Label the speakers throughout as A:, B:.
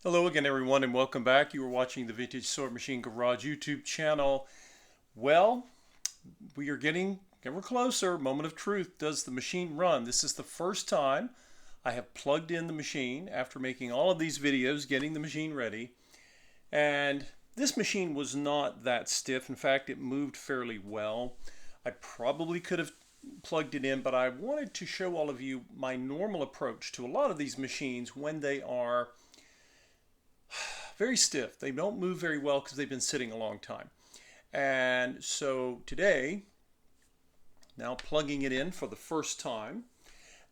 A: Hello again, everyone, and welcome back. You are watching the Vintage Sewing Machine Garage YouTube channel. Well, we are getting ever closer. Moment of truth. Does the machine run? This is the first time I have plugged in the machine after making all of these videos, getting the machine ready. And this machine was not that stiff. In fact, it moved fairly well. I probably could have plugged it in, but I wanted to show all of you my normal approach to a lot of these machines when they are very stiff. They don't move very well because they've been sitting a long time. And so today, now plugging it in for the first time,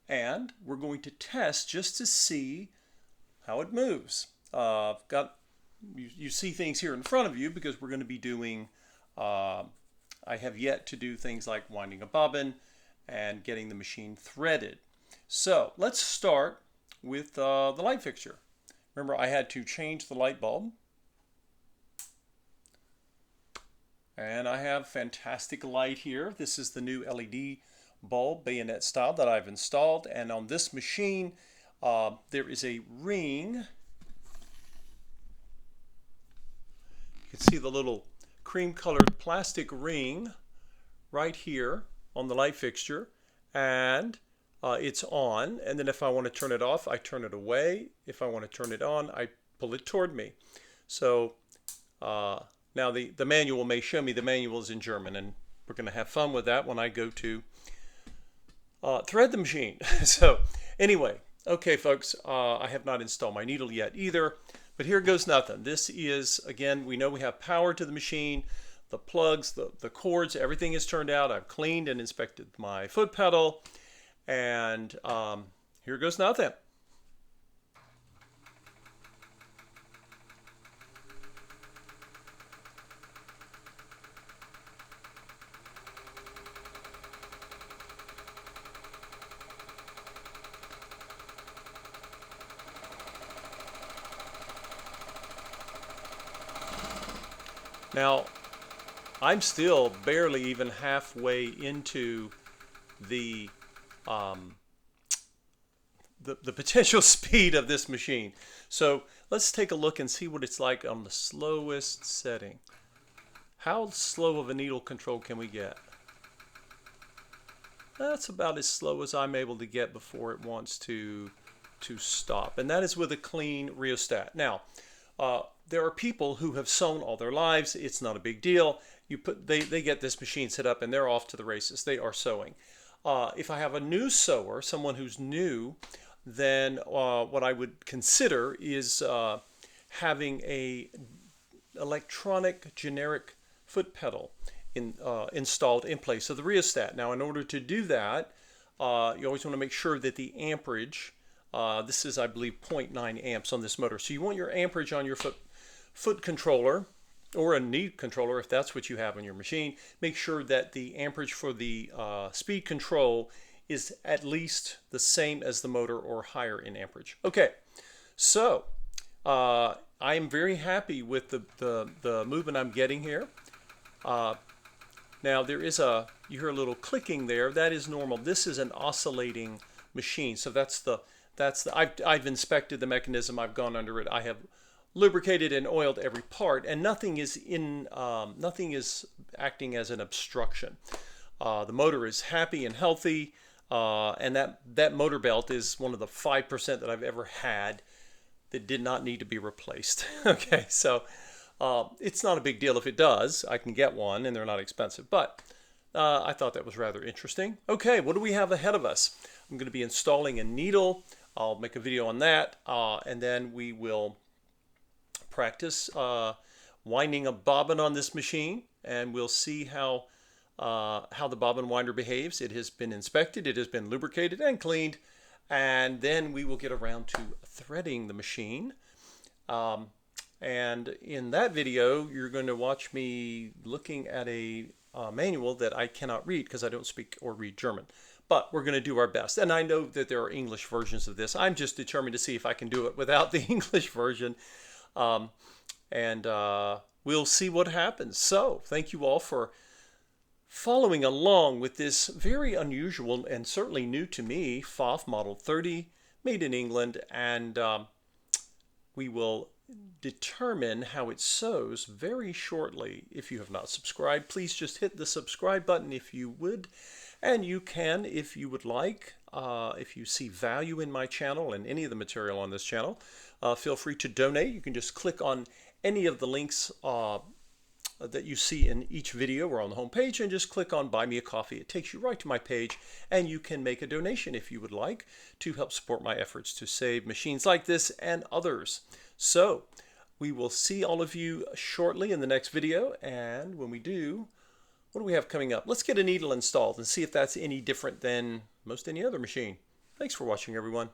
A: and we're going to test just to see how it moves. I've got you see things here in front of you because we're going to be doing. I have yet to do things like winding a bobbin and getting the machine threaded. So let's start with the light fixture. Remember, I had to change the light bulb. And I have fantastic light here. This is the new LED bulb, bayonet style, that I've installed. And on this machine, there is a ring. You can see the little cream-colored plastic ring right here on the light fixture. And it's on, and then if I want to turn it off, I turn it away. If I want to turn it on, I pull it toward me. So now the manual may show me. The manual is in German, and we're going to have fun with that when I go to thread the machine. So anyway, okay, folks, I have not installed my needle yet either, but here goes nothing. This is, again, we know we have power to the machine. The plugs, the cords, everything is turned out. I've cleaned and inspected my foot pedal. And here goes nothing. Now, I'm still barely even halfway into the the potential speed of this machine. So let's take a look and see what it's like on the slowest setting. How slow of a needle control can we get? That's about as slow as I'm able to get before it wants to stop. And that is with a clean rheostat. Now, there are people who have sewn all their lives. It's not a big deal. They get this machine set up and they're off to the races. They are sewing. If I have a new sewer, someone who's new, then what I would consider is having a electronic generic foot pedal installed in place of the rheostat. Now, in order to do that, you always want to make sure that the amperage, this is, I believe, 0.9 amps on this motor. So you want your amperage on your foot controller, or a knee controller if that's what you have on your machine. Make sure that the amperage for the speed control is at least the same as the motor or higher in amperage. Okay, so I am very happy with the movement I'm getting here. Now there is you hear a little clicking there. That is normal. This is an oscillating machine, so I've inspected the mechanism. I've gone under it. I have lubricated and oiled every part, and nothing is acting as an obstruction. The motor is happy and healthy, and that motor belt is one of the 5% that I've ever had that did not need to be replaced. Okay, so it's not a big deal if it does. I can get one, and they're not expensive, but I thought that was rather interesting. Okay, what do we have ahead of us? I'm going to be installing a needle. I'll make a video on that, and then we will practice winding a bobbin on this machine, and we'll see how the bobbin winder behaves. It has been inspected, it has been lubricated and cleaned, and then we will get around to threading the machine. And in that video, you're going to watch me looking at a manual that I cannot read because I don't speak or read German. But we're going to do our best. And I know that there are English versions of this. I'm just determined to see if I can do it without the English version. We'll see what happens. So thank you all for following along with this very unusual and certainly new to me Pfaff Model 30, made in England, and we will determine how it sews very shortly. If you have not subscribed, please just hit the subscribe button if you would. And you can, if you would like, if you see value in my channel and any of the material on this channel, feel free to donate. You can just click on any of the links that you see in each video or on the home page and just click on Buy Me a Coffee. It takes you right to my page, and you can make a donation if you would like to help support my efforts to save machines like this and others. So we will see all of you shortly in the next video, and when we do, what do we have coming up? Let's get a needle installed and see if that's any different than most any other machine. Thanks for watching, everyone.